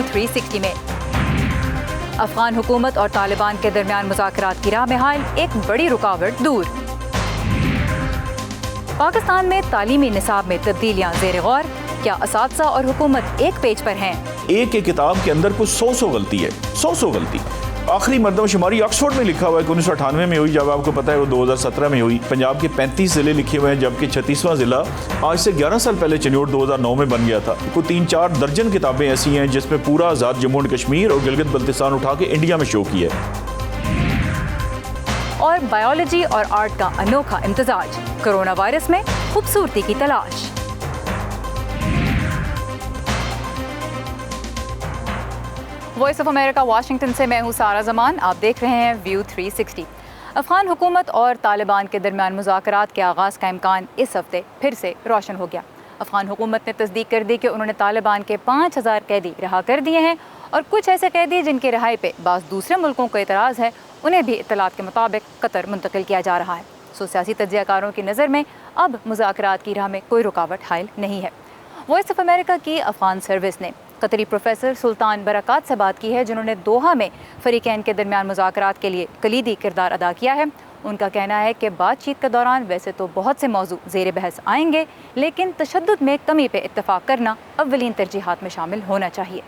360 میں افغان حکومت اور طالبان کے درمیان مذاکرات کی راہ میں حائل ایک بڑی رکاوٹ دور۔ پاکستان میں تعلیمی نصاب میں تبدیلیاں زیر غور، کیا اساتذہ اور حکومت ایک پیج پر ہیں؟ ایک کتاب کے اندر کچھ 100 غلطی ہے، 100 غلطی۔ آخری مردم شماری آکسفورڈ میں لکھا ہوا ہے کہ 1998 میں ہوئی، جب آپ کو پتا ہے وہ 2017 میں ہوئی۔ پنجاب کے 35 ضلع لکھے ہوئے ہیں، جبکہ 36واں ضلع آج سے 11 سال پہلے چنیوٹ 2009 میں بن گیا تھا۔ کوئی 3-4 درجن کتابیں ایسی ہیں جس میں پورا آزاد جموں اینڈ کشمیر اور گلگت بلتستان اٹھا کے انڈیا میں شو کی ہے۔ اور بایولوجی اور آرٹ کا انوکھا امتزاج، کرونا وائرس میں خوبصورتی کی تلاش۔ وائس آف امریکہ واشنگٹن سے میں ہوں سارہ زمان، آپ دیکھ رہے ہیں ویو 360۔ افغان حکومت اور طالبان کے درمیان مذاکرات کے آغاز کا امکان اس ہفتے پھر سے روشن ہو گیا۔ افغان حکومت نے تصدیق کر دی کہ انہوں نے طالبان کے 5000 قیدی رہا کر دیے ہیں، اور کچھ ایسے قیدی جن کی رہائی پہ بعض دوسرے ملکوں کو اعتراض ہے انہیں بھی اطلاعات کے مطابق قطر منتقل کیا جا رہا ہے۔ سیاسی تجزیہ کاروں کی نظر میں اب مذاکرات کی راہ میں کوئی رکاوٹ حائل نہیں ہے۔ وائس آف امریکہ کی افغان سروس نے قطری پروفیسر سلطان برکات سے بات کی ہے، جنہوں نے دوحہ میں فریقین کے درمیان مذاکرات کے لیے کلیدی کردار ادا کیا ہے۔ ان کا کہنا ہے کہ بات چیت کے دوران ویسے تو بہت سے موضوع زیر بحث آئیں گے، لیکن تشدد میں کمی پہ اتفاق کرنا اولین ترجیحات میں شامل ہونا چاہیے۔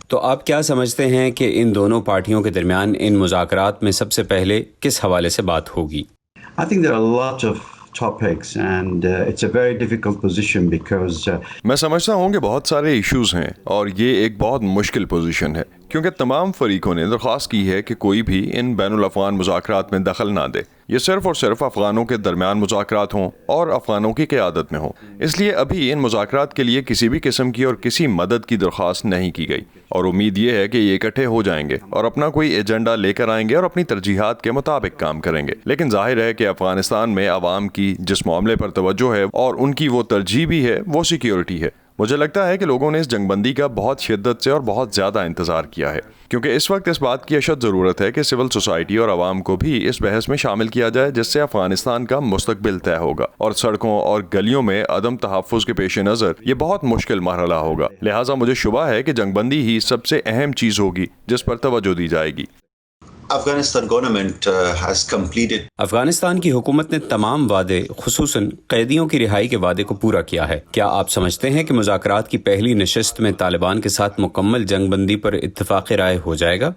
تو آپ کیا سمجھتے ہیں کہ ان دونوں پارٹیوں کے درمیان ان مذاکرات میں سب سے پہلے کس حوالے سے بات ہوگی؟ I think there are a lot of topics and it's a very difficult position because میں سمجھتا ہوں کہ بہت سارے ایشوز ہیں اور یہ ایک بہت مشکل پوزیشن ہے، کیونکہ تمام فریقوں نے درخواست کی ہے کہ کوئی بھی ان بین الافغان مذاکرات میں دخل نہ دے۔ یہ صرف اور صرف افغانوں کے درمیان مذاکرات ہوں اور افغانوں کی قیادت میں ہوں۔ اس لیے ابھی ان مذاکرات کے لیے کسی بھی قسم کی اور کسی مدد کی درخواست نہیں کی گئی، اور امید یہ ہے کہ یہ اکٹھے ہو جائیں گے اور اپنا کوئی ایجنڈا لے کر آئیں گے اور اپنی ترجیحات کے مطابق کام کریں گے۔ لیکن ظاہر ہے کہ افغانستان میں عوام کی جس معاملے پر توجہ ہے اور ان کی وہ ترجیح بھی ہے وہ سیکیورٹی ہے۔ مجھے لگتا ہے کہ لوگوں نے اس جنگ بندی کا بہت شدت سے اور بہت زیادہ انتظار کیا ہے، کیونکہ اس وقت اس بات کی اشد ضرورت ہے کہ سول سوسائٹی اور عوام کو بھی اس بحث میں شامل کیا جائے، جس سے افغانستان کا مستقبل طے ہوگا، اور سڑکوں اور گلیوں میں عدم تحفظ کے پیش نظر یہ بہت مشکل مرحلہ ہوگا۔ لہٰذا مجھے شبہ ہے کہ جنگ بندی ہی سب سے اہم چیز ہوگی جس پر توجہ دی جائے گی۔ افغانستان کی حکومت نے تمام وعدے، خصوصاً قیدیوں کی رہائی کے وعدے کو پورا کیا ہے۔ کیا آپ سمجھتے ہیں کہ مذاکرات کی پہلی نشست میں طالبان کے ساتھ مکمل جنگ بندی پر اتفاق رائے ہو جائے گا؟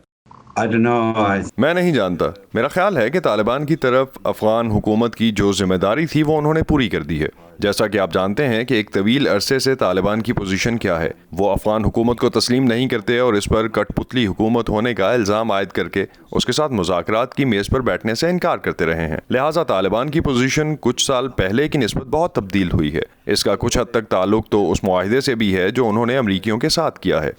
I don't know. میں نہیں جانتا۔ میرا خیال ہے کہ طالبان کی طرف افغان حکومت کی جو ذمہ داری تھی وہ انہوں نے پوری کر دی ہے۔ جیسا کہ آپ جانتے ہیں کہ ایک طویل عرصے سے طالبان کی پوزیشن کیا ہے، وہ افغان حکومت کو تسلیم نہیں کرتے اور اس پر کٹ پتلی حکومت ہونے کا الزام عائد کر کے اس کے ساتھ مذاکرات کی میز پر بیٹھنے سے انکار کرتے رہے ہیں۔ لہٰذا طالبان کی پوزیشن کچھ سال پہلے کی نسبت بہت تبدیل ہوئی ہے۔ اس کا کچھ حد تک تعلق تو اس معاہدے سے بھی ہے جو انہوں نے امریکیوں کے ساتھ کیا ہے۔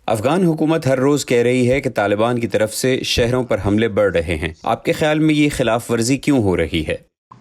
افغان حکومت ہر روز کہہ رہی ہے کہ طالبان کی طرف سے شہروں پر حملے بڑھ رہے ہیں۔ آپ کے خیال میں یہ خلاف ورزی کیوں ہو رہی ہے؟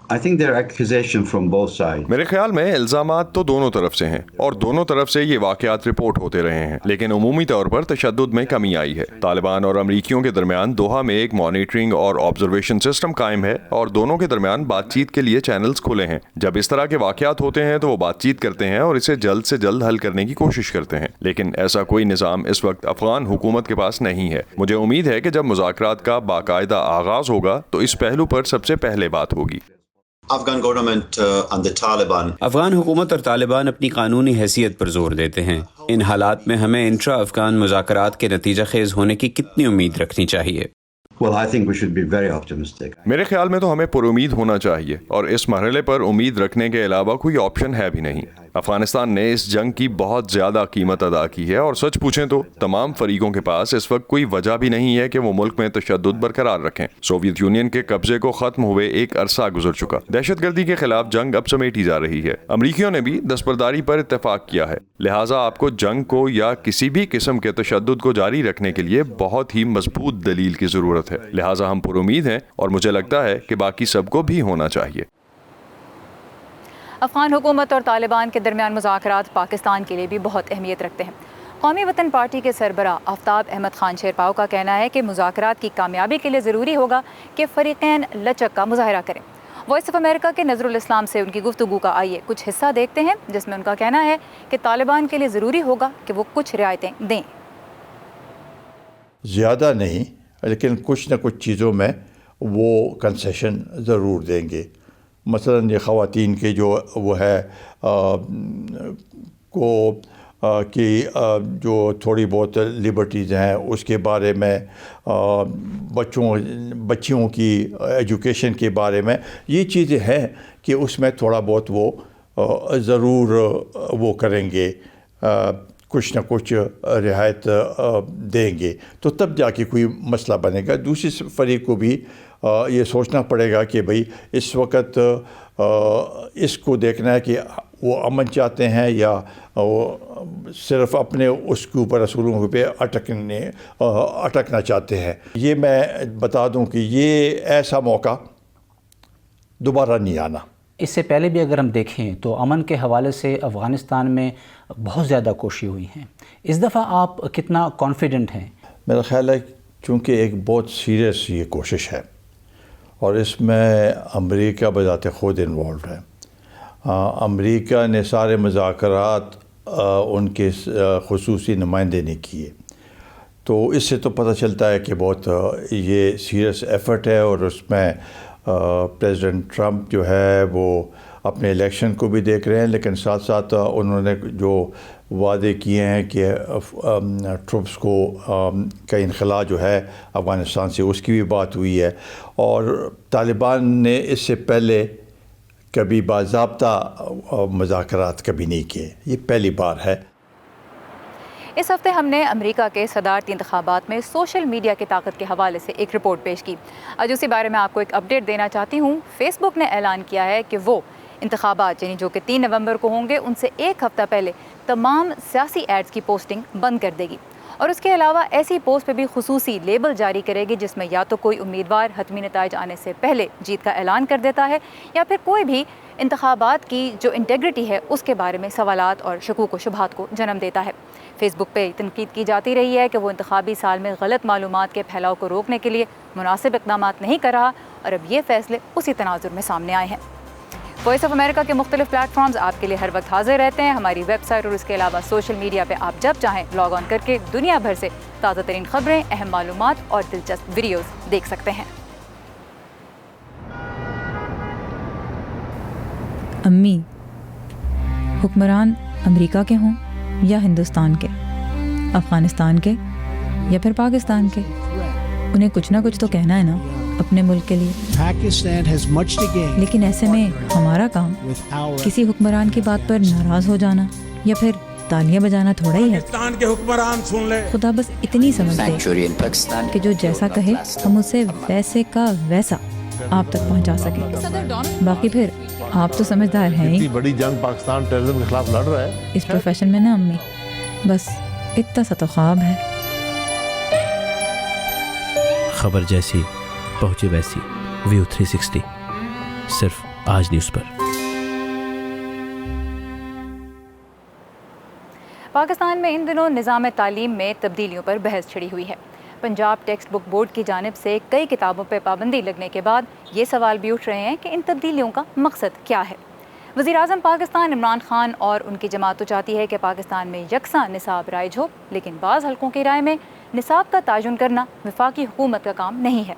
I think there are accusations from both sides. میرے خیال میں الزامات تو دونوں طرف سے ہیں اور دونوں طرف سے یہ واقعات رپورٹ ہوتے رہے ہیں، لیکن عمومی طور پر تشدد میں کمی آئی ہے۔ طالبان اور امریکیوں کے درمیان دوحہ میں ایک مانیٹرنگ اور آبزرویشن سسٹم قائم ہے اور دونوں کے درمیان بات چیت کے لیے چینلز کھلے ہیں۔ جب اس طرح کے واقعات ہوتے ہیں تو وہ بات چیت کرتے ہیں اور اسے جلد سے جلد حل کرنے کی کوشش کرتے ہیں، لیکن ایسا کوئی نظام اس وقت افغان حکومت کے پاس نہیں ہے۔ مجھے امید ہے کہ جب مذاکرات کا باقاعدہ آغاز ہوگا تو اس پہلو پر سب سے پہلے بات ہوگی۔ افغان حکومت اور طالبان اپنی قانونی حیثیت پر زور دیتے ہیں۔ ان حالات میں ہمیں انٹرا افغان مذاکرات کے نتیجہ خیز ہونے کی کتنی امید رکھنی چاہیے؟ Well, I think we should be very optimistic. میرے خیال میں تو ہمیں پر امید ہونا چاہیے، اور اس مرحلے پر امید رکھنے کے علاوہ کوئی آپشن ہے بھی نہیں۔ افغانستان نے اس جنگ کی بہت زیادہ قیمت ادا کی ہے، اور سچ پوچھیں تو تمام فریقوں کے پاس اس وقت کوئی وجہ بھی نہیں ہے کہ وہ ملک میں تشدد برقرار رکھیں۔ سوویت یونین کے قبضے کو ختم ہوئے ایک عرصہ گزر چکا، دہشت گردی کے خلاف جنگ اب سمیٹی جا رہی ہے۔ امریکیوں نے بھی دستبرداری پر اتفاق کیا ہے، لہٰذا آپ کو جنگ کو یا کسی بھی قسم کے تشدد کو جاری رکھنے کے لیے بہت ہی مضبوط دلیل کی ضرورت ہے۔ لہٰذا ہم پر امید ہیں، اور مجھے لگتا ہے کہ باقی سب کو بھی ہونا چاہیے۔ افغان حکومت اور طالبان کے درمیان مذاکرات پاکستان کے لیے بھی بہت اہمیت رکھتے ہیں۔ قومی وطن پارٹی کے سربراہ آفتاب احمد خان شیرپاؤ کا کہنا ہے کہ مذاکرات کی کامیابی کے لیے ضروری ہوگا کہ فریقین لچک کا مظاہرہ کریں وائس آف امریکہ کے نظر الاسلام سے ان کی گفتگو کا آئیے کچھ حصہ دیکھتے ہیں، جس میں ان کا کہنا ہے کہ طالبان کے لیے ضروری ہوگا کہ وہ کچھ رعایتیں دیں. زیادہ نہیں لیکن کچھ نہ کچھ چیزوں میں وہ کنسیشن ضرور دیں گے. مثلا یہ خواتین کے جو وہ ہے کہ جو تھوڑی بہت لبرٹیز ہیں اس کے بارے میں، بچیوں کی ایجوکیشن کے بارے میں، یہ چیزیں ہیں کہ اس میں تھوڑا بہت وہ ضرور وہ کریں گے، کچھ نہ کچھ رعایت دیں گے، تو تب جا کے کوئی مسئلہ بنے گا. دوسری فریق کو بھی یہ سوچنا پڑے گا کہ بھئی اس وقت اس کو دیکھنا ہے کہ وہ امن چاہتے ہیں یا وہ صرف اپنے اس کے اوپر اصولوں پہ اٹکنا چاہتے ہیں. یہ میں بتا دوں کہ یہ ایسا موقع دوبارہ نہیں آنا. اس سے پہلے بھی اگر ہم دیکھیں تو امن کے حوالے سے افغانستان میں بہت زیادہ کوششیں ہوئی ہیں. اس دفعہ آپ کتنا کانفیڈنٹ ہیں؟ میرا خیال ہے چونکہ ایک بہت سیریس یہ کوشش ہے اور اس میں امریکہ بذات خود انوالوڈ ہے. امریکہ نے سارے مذاکرات ان کے خصوصی نمائندے نے کیے، تو اس سے تو پتہ چلتا ہے کہ بہت یہ سیریس ایفرٹ ہے. اور اس میں پریزیڈنٹ ٹرمپ جو ہے وہ اپنے الیکشن کو بھی دیکھ رہے ہیں، لیکن ساتھ ساتھ انہوں نے جو وعدے کیے ہیں کہ ٹروپس کو کا انخلاء جو ہے افغانستان سے، اس کی بھی بات ہوئی ہے. اور طالبان نے اس سے پہلے کبھی باضابطہ مذاکرات کبھی نہیں کیے، یہ پہلی بار ہے. اس ہفتے ہم نے امریکہ کے صدارتی انتخابات میں سوشل میڈیا کی طاقت کے حوالے سے ایک رپورٹ پیش کی. آج اسی بارے میں آپ کو ایک اپڈیٹ دینا چاہتی ہوں. فیس بک نے اعلان کیا ہے کہ وہ انتخابات یعنی جو کہ 3 نومبر کو ہوں گے ان سے ایک ہفتہ پہلے تمام سیاسی ایڈز کی پوسٹنگ بند کر دے گی، اور اس کے علاوہ ایسی پوسٹ پہ بھی خصوصی لیبل جاری کرے گی جس میں یا تو کوئی امیدوار حتمی نتائج آنے سے پہلے جیت کا اعلان کر دیتا ہے، یا پھر کوئی بھی انتخابات کی جو انٹیگریٹی ہے اس کے بارے میں سوالات اور شکوک و شبہات کو جنم دیتا ہے. فیس بک پہ تنقید کی جاتی رہی ہے کہ وہ انتخابی سال میں غلط معلومات کے پھیلاؤ کو روکنے کے لیے مناسب اقدامات نہیں کر رہا، اور اب یہ فیصلے اسی تناظر میں سامنے آئے ہیں. وائس آف امریکہ کے مختلف پلیٹ فارمز آپ کے لیے ہر وقت حاضر رہتے ہیں. ہماری ویب سائٹ اور اس کے علاوہ سوشل میڈیا پہ آپ جب چاہیں لاگ آن کر کے دنیا بھر سے تازہ ترین خبریں، اہم معلومات اور دلچسپ ویڈیوز دیکھ سکتے ہیں. امی، حکمران امریکہ کے ہوں یا ہندوستان کے، افغانستان کے یا پھر پاکستان کے، انہیں کچھ نہ کچھ تو کہنا ہے نا اپنے ملک کے لیے. لیکن ایسے میں ہمارا کام کسی حکمران کی بات پر ناراض ہو جانا یا پھر تالیاں بجانا تھوڑا ہی ہے. خدا بس اتنی سمجھ دے کہ جو جیسا کہے ہم اسے ویسے کا ویسا آپ تک پہنچا سکیں. باقی پھر آپ تو سمجھدار ہیں ہی. بڑی جنگ پاکستان ٹیررزم کے خلاف لڑ رہا ہے اس پروفیشن میں نا امی، بس اتنا سا تو خواب ہے. خبر جیسی پہنچی ویسی، ویو 360 صرف آج نیوز پر. پاکستان میں ان دنوں نظام تعلیم میں تبدیلیوں پر بحث چھڑی ہوئی ہے. پنجاب ٹیکسٹ بک بورڈ کی جانب سے کئی کتابوں پہ پابندی لگنے کے بعد یہ سوال بھی اٹھ رہے ہیں کہ ان تبدیلیوں کا مقصد کیا ہے. وزیر اعظم پاکستان عمران خان اور ان کی جماعت تو چاہتی ہے کہ پاکستان میں یکساں نصاب رائج ہو، لیکن بعض حلقوں کی رائے میں نصاب کا تعین کرنا وفاقی حکومت کا کام نہیں ہے.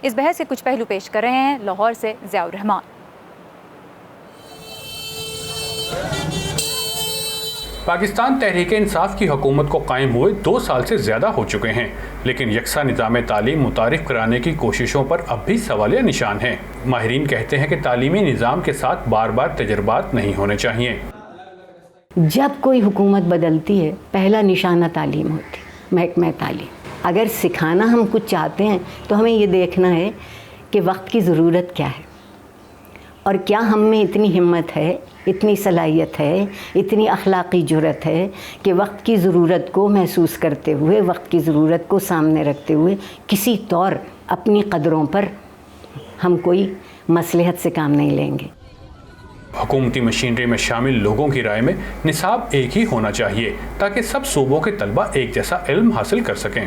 اس بحث کے کچھ پہلو پیش کر رہے ہیں لاہور سے ضیاء الرحمان. پاکستان تحریک انصاف کی حکومت کو قائم ہوئے 2 سال سے زیادہ ہو چکے ہیں، لیکن یکساں نظام تعلیم متعارف کرانے کی کوششوں پر اب بھی سوالیہ نشان ہیں. ماہرین کہتے ہیں کہ تعلیمی نظام کے ساتھ بار بار تجربات نہیں ہونے چاہیے. جب کوئی حکومت بدلتی ہے پہلا نشانہ تعلیم ہوتی، محکمہ تعلیم. اگر سکھانا ہم کچھ چاہتے ہیں تو ہمیں یہ دیکھنا ہے کہ وقت کی ضرورت کیا ہے اور کیا ہم میں اتنی ہمت ہے، اتنی صلاحیت ہے، اتنی اخلاقی جرأت ہے کہ وقت کی ضرورت کو محسوس کرتے ہوئے، وقت کی ضرورت کو سامنے رکھتے ہوئے کسی طور اپنی قدروں پر ہم کوئی مصلحت سے کام نہیں لیں گے. حکومتی مشینری میں شامل لوگوں کی رائے میں نصاب ایک ہی ہونا چاہیے تاکہ سب صوبوں کے طلبہ ایک جیسا علم حاصل کر سکیں.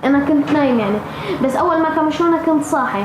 أنا كنت نايم يعني بس أول ما كمشونا كنت صاحي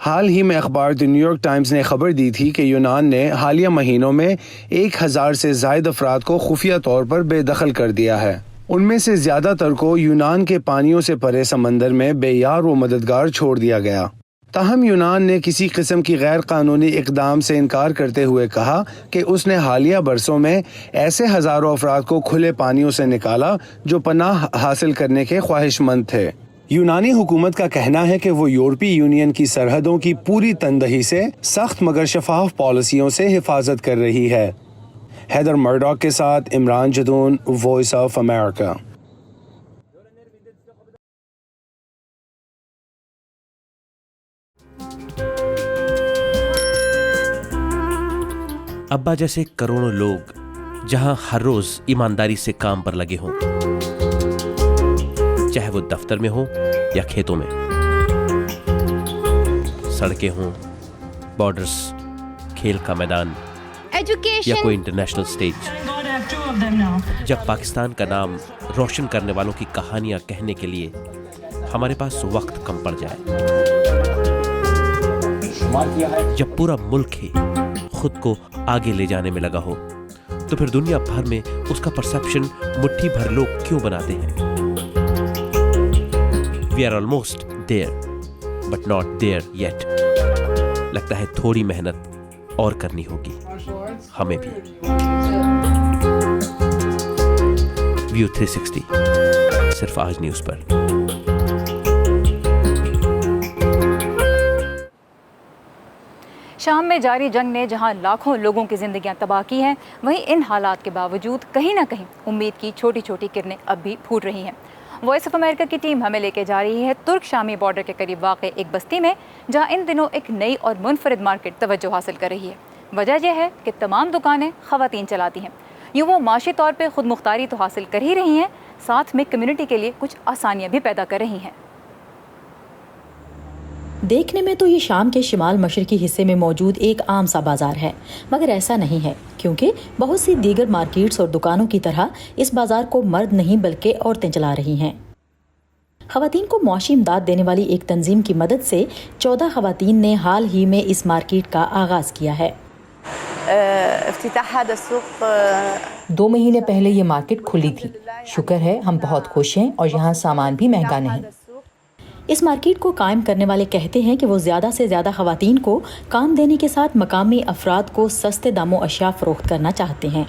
حال ہی میں اخبار دی نیو یارک ٹائمز نے خبر دی تھی کہ یونان نے حالیہ مہینوں میں 1000 سے زائد افراد کو خفیہ طور پر بے دخل کر دیا ہے۔ ان میں سے زیادہ تر کو یونان کے پانیوں سے پرے سمندر میں بے یار و مددگار چھوڑ دیا گیا۔ تاہم یونان نے کسی قسم کی غیر قانونی اقدام سے انکار کرتے ہوئے کہا کہ اس نے حالیہ برسوں میں ایسے ہزاروں افراد کو کھلے پانیوں سے نکالا جو پناہ حاصل کرنے کے خواہش مند تھے۔ یونانی حکومت کا کہنا ہے کہ وہ یورپی یونین کی سرحدوں کی پوری تندہی سے سخت مگر شفاف پالیسیوں سے حفاظت کر رہی ہے۔ ہیدر مرڈاک کے ساتھ Imran Jadoon, voice of America. ابا جیسے کروڑوں لوگ جہاں ہر روز ایمانداری سے کام پر لگے ہوں، چاہے وہ دفتر میں ہوں یا کھیتوں میں، سڑکیں ہوں، بارڈرز، کھیل کا میدان یا کوئی انٹرنیشنل سٹیج، جب پاکستان کا نام روشن کرنے والوں کی کہانیاں کہنے کے لیے ہمارے پاس وقت کم پڑ جائے، جب پورا ملک ہی خود کو آگے لے جانے میں لگا ہو، تو پھر دنیا بھر میں اس کا پرسپشن مٹھی بھر لوگ کیوں بناتے ہیں؟ We are almost there, but not there yet. لگتا ہے تھوڑی محنت اور کرنی ہوگی ہمیں بھی۔ ویو 360 صرف آج نیوز پر۔ شام میں جاری جنگ نے جہاں لاکھوں لوگوں کی زندگیاں تباہ کی ہیں، وہیں ان حالات کے باوجود کہیں نہ کہیں امید کی چھوٹی چھوٹی کرنیں اب بھی پھوٹ رہی ہیں۔ وائس آف امریکہ کی ٹیم ہمیں لے کے جا رہی ہے ترک شامی بارڈر کے قریب واقع ایک بستی میں، جہاں ان دنوں ایک نئی اور منفرد مارکیٹ توجہ حاصل کر رہی ہے۔ وجہ یہ ہے کہ تمام دکانیں خواتین چلاتی ہیں۔ یوں وہ معاشی طور پہ خود مختاری تو حاصل کر ہی رہی ہیں، ساتھ میں کمیونٹی کے لیے کچھ آسانیاں بھی پیدا کر رہی ہیں۔ دیکھنے میں تو یہ شام کے شمال مشرقی حصے میں موجود ایک عام سا بازار ہے، مگر ایسا نہیں ہے، کیونکہ بہت سی دیگر مارکیٹس اور دکانوں کی طرح اس بازار کو مرد نہیں بلکہ عورتیں چلا رہی ہیں۔ خواتین کو معاشی امداد دینے والی ایک تنظیم کی مدد سے 14 خواتین نے حال ہی میں اس مارکیٹ کا آغاز کیا ہے۔ 2 مہینے پہلے یہ مارکیٹ کھلی تھی۔ شکر ہے ہم بہت خوش ہیں اور یہاں سامان بھی مہنگا نہیں۔ اس مارکیٹ کو قائم کرنے والے کہتے ہیں کہ وہ زیادہ سے زیادہ خواتین کو کام دینے کے ساتھ مقامی افراد کو سستے داموں اشیاء فروخت کرنا چاہتے ہیں۔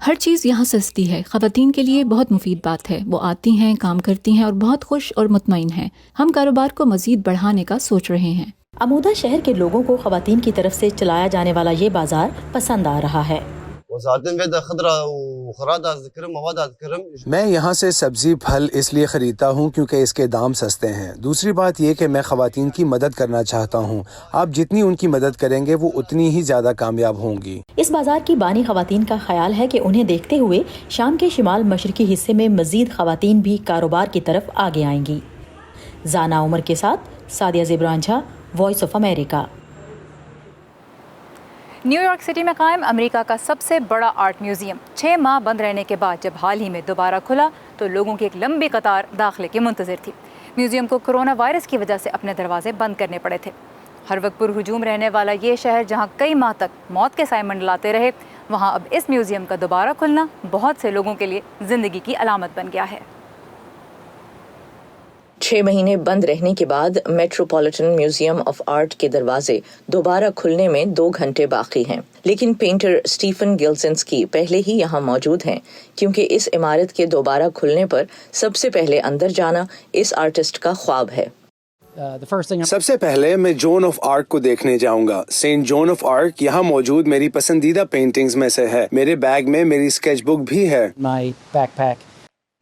ہر چیز یہاں سستی ہے، خواتین کے لیے بہت مفید بات ہے۔ وہ آتی ہیں، کام کرتی ہیں اور بہت خوش اور مطمئن ہیں۔ ہم کاروبار کو مزید بڑھانے کا سوچ رہے ہیں۔ عمودہ شہر کے لوگوں کو خواتین کی طرف سے چلایا جانے والا یہ بازار پسند آ رہا ہے۔ میں یہاں سے سبزی پھل اس لیے خریدتا ہوں کیونکہ اس کے دام سستے ہیں۔ دوسری بات یہ کہ میں خواتین کی مدد کرنا چاہتا ہوں۔ آپ جتنی ان کی مدد کریں گے وہ اتنی ہی زیادہ کامیاب ہوں گی۔ اس بازار کی بانی خواتین کا خیال ہے کہ انہیں دیکھتے ہوئے شام کے شمال مشرقی حصے میں مزید خواتین بھی کاروبار کی طرف آگے آئیں گی۔ زانا عمر کے ساتھ سعدیہ زبران Jha, voice of America. New York City میں قائم امریکہ کا سب سے بڑا آرٹ میوزیم 6 ماہ بند رہنے کے بعد جب حال ہی میں دوبارہ کھلا تو لوگوں کی ایک لمبی قطار داخلے کی منتظر تھی۔ میوزیم کو کرونا وائرس کی وجہ سے اپنے دروازے بند کرنے پڑے تھے۔ ہر وقت پر ہجوم رہنے والا یہ شہر جہاں کئی ماہ تک موت کے سائے منڈلاتے رہے، وہاں اب اس میوزیم کا دوبارہ کھلنا بہت سے لوگوں کے لیے زندگی کی علامت بن گیا ہے۔ 6 مہینے بند رہنے کے بعد میٹروپولیٹن میوزیم آف آرٹ کے دروازے دوبارہ کھلنے میں 2 گھنٹے باقی ہیں، لیکن پینٹر اسٹیفن گلزنسکی پہلے ہی یہاں موجود ہیں، کیونکہ اس عمارت کے دوبارہ کھلنے پر سب سے پہلے اندر جانا اس آرٹسٹ کا خواب ہے۔ سب سے پہلے میں جون آف آرک کو دیکھنے جاؤں گا۔ سینٹ جون آف آرک یہاں موجود میری پسندیدہ پینٹنگز میں سے ہے۔ میرے بیگ میں میری اسکیچ بک بھی ہے۔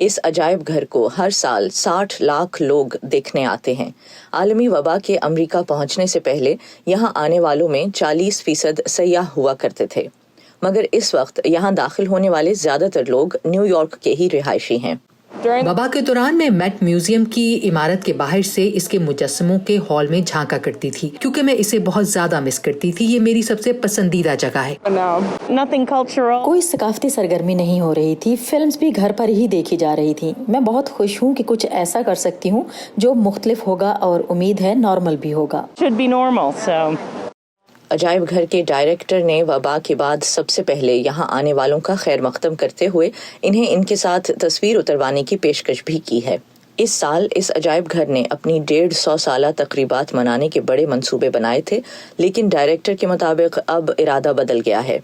اس عجائب گھر کو ہر سال 60 لاکھ لوگ دیکھنے آتے ہیں۔ عالمی وبا کے امریکہ پہنچنے سے پہلے یہاں آنے والوں میں 40% سیاح ہوا کرتے تھے، مگر اس وقت یہاں داخل ہونے والے زیادہ تر لوگ نیو یارک کے ہی رہائشی ہیں۔ وبا کے دوران میں میٹ میوزیم کی عمارت کے باہر سے اس کے مجسموں کے ہال میں جھانکا کرتی تھی کیونکہ میں اسے بہت زیادہ مس کرتی تھی. یہ میری سب سے پسندیدہ جگہ ہے. کوئی ثقافتی سرگرمی نہیں ہو رہی تھی. فلمز بھی گھر پر ہی دیکھی جا رہی تھی. میں بہت خوش ہوں کہ کچھ ایسا کر سکتی ہوں جو مختلف ہوگا اور امید ہے نارمل بھی ہوگا. عجائب گھر کے ڈائریکٹر نے وبا کے بعد سب سے پہلے یہاں آنے والوں کا خیر مقدم کرتے ہوئے انہیں ان کے ساتھ تصویر اتروانے کی پیشکش بھی کی ہے. اس سال اس عجائب گھر نے اپنی 150 سالہ تقریبات منانے کے بڑے منصوبے بنائے تھے، لیکن ڈائریکٹر کے مطابق اب ارادہ بدل گیا ہے.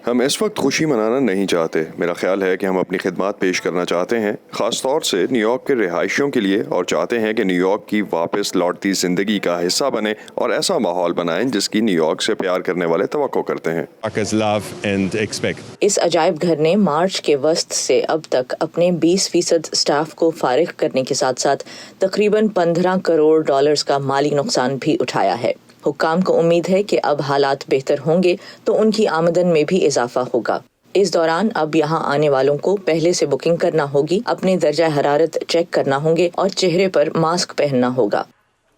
ہم اس وقت خوشی منانا نہیں چاہتے. میرا خیال ہے کہ ہم اپنی خدمات پیش کرنا چاہتے ہیں، خاص طور سے نیو یارک کے رہائشیوں کے لیے، اور چاہتے ہیں کہ نیو یارک کی واپس لوٹتی زندگی کا حصہ بنے اور ایسا ماحول بنائیں جس کی نیو یارک سے پیار کرنے والے توقع کرتے ہیں. اس عجائب گھر نے مارچ کے وسط سے اب تک اپنے 20% سٹاف کو فارغ کرنے کے ساتھ ساتھ تقریباً $15 کروڑ کا مالی نقصان بھی اٹھایا ہے. حکام کو امید ہے کہ اب حالات بہتر ہوں گے تو ان کی آمدن میں بھی اضافہ ہوگا. اس دوران اب یہاں آنے والوں کو پہلے سے بکنگ کرنا ہوگی، اپنے درجہ حرارت چیک کرنا ہوں گے اور چہرے پر ماسک پہننا ہوگا.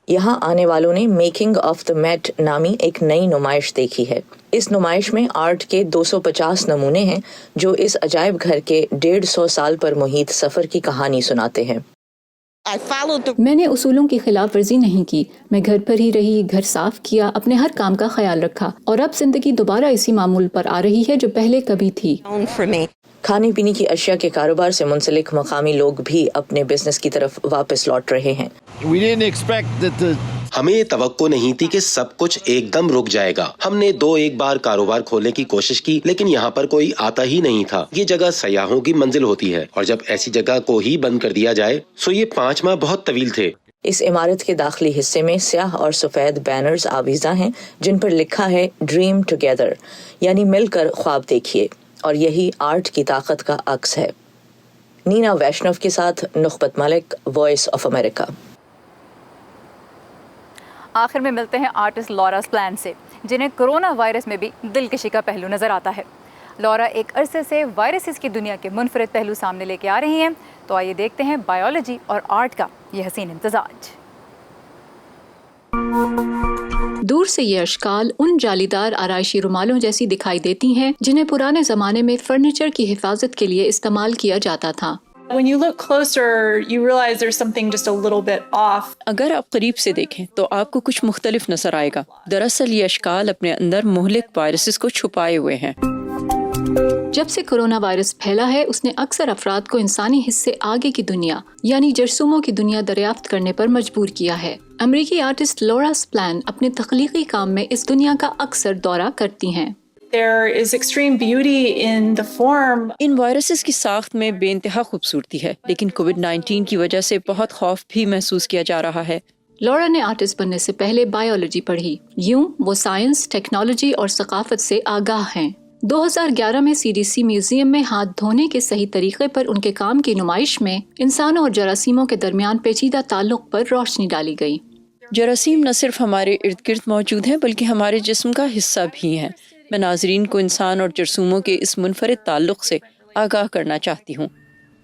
یہاں آنے والوں نے میکنگ آف دا میٹ نامی ایک نئی نمائش دیکھی ہے. اس نمائش میں آرٹ کے 250 نمونے ہیں جو اس عجائب گھر کے 150 سال پر محیط سفر کی کہانی سناتے ہیں. میں نے اصولوں کی خلاف ورزی نہیں کی. میں گھر پر ہی رہی، گھر صاف کیا، اپنے ہر کام کا خیال رکھا، اور اب زندگی دوبارہ اسی معمول پر آ رہی ہے جو پہلے کبھی تھی. کھانے پینے کی اشیاء کے کاروبار سے منسلک مقامی لوگ بھی اپنے بزنس کی طرف واپس لوٹ رہے ہیں. ہمیں یہ توقع نہیں تھی کہ سب کچھ ایک دم رک جائے گا. ہم نے ایک بار کاروبار کھولنے کی کوشش کی، لیکن یہاں پر کوئی آتا ہی نہیں تھا. یہ جگہ سیاحوں کی منزل ہوتی ہے، اور جب ایسی جگہ کو ہی بند کر دیا جائے سو یہ 5 ماہ بہت طویل تھے. اس عمارت کے داخلی حصے میں سیاہ اور سفید بینرز آویزاں ہیں جن پر لکھا ہے ڈریم ٹوگیدر، یعنی مل کر خواب دیکھیے، اور یہی آرٹ کی طاقت کا عکس ہے. نینا ویشنو کے ساتھ نخبت ملک، وائس آف امریکہ. آخر میں ملتے ہیں آرٹسٹ لورا سپلین سے، جنہیں کرونا وائرس میں بھی دلکشی کا پہلو نظر آتا ہے. لورا ایک عرصے سے وائرسز کی دنیا کے منفرد پہلو سامنے لے کے آ رہی ہیں، تو آئیے دیکھتے ہیں بایولوجی اور آرٹ کا یہ حسین امتزاج. دور سے یہ اشکال ان جالیدار آرائشی رومالوں جیسی دکھائی دیتی ہیں جنہیں پرانے زمانے میں فرنیچر کی حفاظت کے لیے استعمال کیا جاتا تھا. When you look closer, you realize there's something just a little bit off. اگر آپ قریب سے دیکھیں تو آپ کو کچھ مختلف نظر آئے گا. دراصل یہ اشکال اپنے اندر مہلک وائرسز کو چھپائے ہوئے ہیں. جب سے کرونا وائرس پھیلا ہے، اس نے اکثر افراد کو انسانی حص سے آگے کی دنیا یعنی جرثوموں کی دنیا دریافت کرنے پر مجبور کیا ہے. امریکی آرٹسٹ لورا سپلین اپنے تخلیقی کام میں اس دنیا کا اکثر دورہ کرتی ہیں. There is extreme beauty in the form. In viruses کی ساخت میں بے انتہا خوبصورتی ہے، لیکن کووڈ-19 کی وجہ سے بہت خوف بھی محسوس کیا جا رہا ہے. لورا نے آرٹسٹ بننے سے پہلے بایولوجی پڑھی، یوں وہ سائنس، ٹیکنالوجی اور ثقافت سے آگاہ ہیں. 2011 میں CDC میوزیم میں ہاتھ دھونے کے صحیح طریقے پر ان کے کام کی نمائش میں انسانوں اور جراثیموں کے درمیان پیچیدہ تعلق پر روشنی ڈالی گئی. جراثیم نہ صرف ہمارے ارد گرد موجود ہیں بلکہ ہمارے جسم کا حصہ بھی ہیں. میں ناظرین کو انسان اور جرثوموں کے اس منفرد تعلق سے آگاہ کرنا چاہتی ہوں.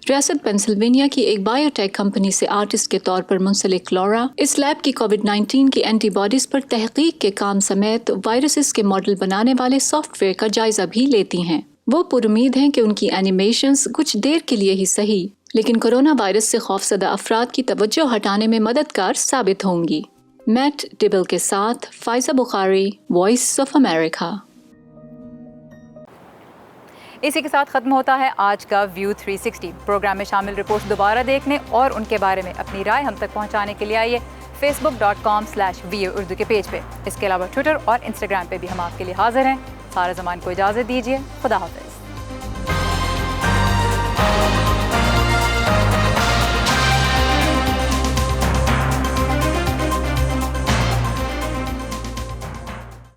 ریاست پینسلوینیا کی ایک بایو ٹیک کمپنی سے آرٹسٹ کے طور پر منسلک لورا اس لیب کی کووڈ-19 کی اینٹی باڈیز پر تحقیق کے کام سمیت وائرسز کے ماڈل بنانے والے سافٹ ویئر کا جائزہ بھی لیتی ہیں. وہ پر امید ہیں کہ ان کی اینیمیشنز کچھ دیر کے لیے ہی صحیح لیکن کرونا وائرس سے خوفزدہ افراد کی توجہ ہٹانے میں مددگار ثابت ہوں گی. میٹ ڈبل کے ساتھ فائزہ بخاری، وائس آف امریکہ. اسی کے ساتھ ختم ہوتا ہے آج کا ویو 360. پروگرام میں شامل رپورٹ دوبارہ دیکھنے اور ان کے بارے میں اپنی رائے ہم تک پہنچانے کے لیے آئیے facebook.com/VO اردو کے پیج پہ. اس کے علاوہ ٹویٹر اور انسٹاگرام پہ بھی ہم آپ کے لیے حاضر ہیں. سارا زمان کو اجازت دیجیے. خدا حافظ.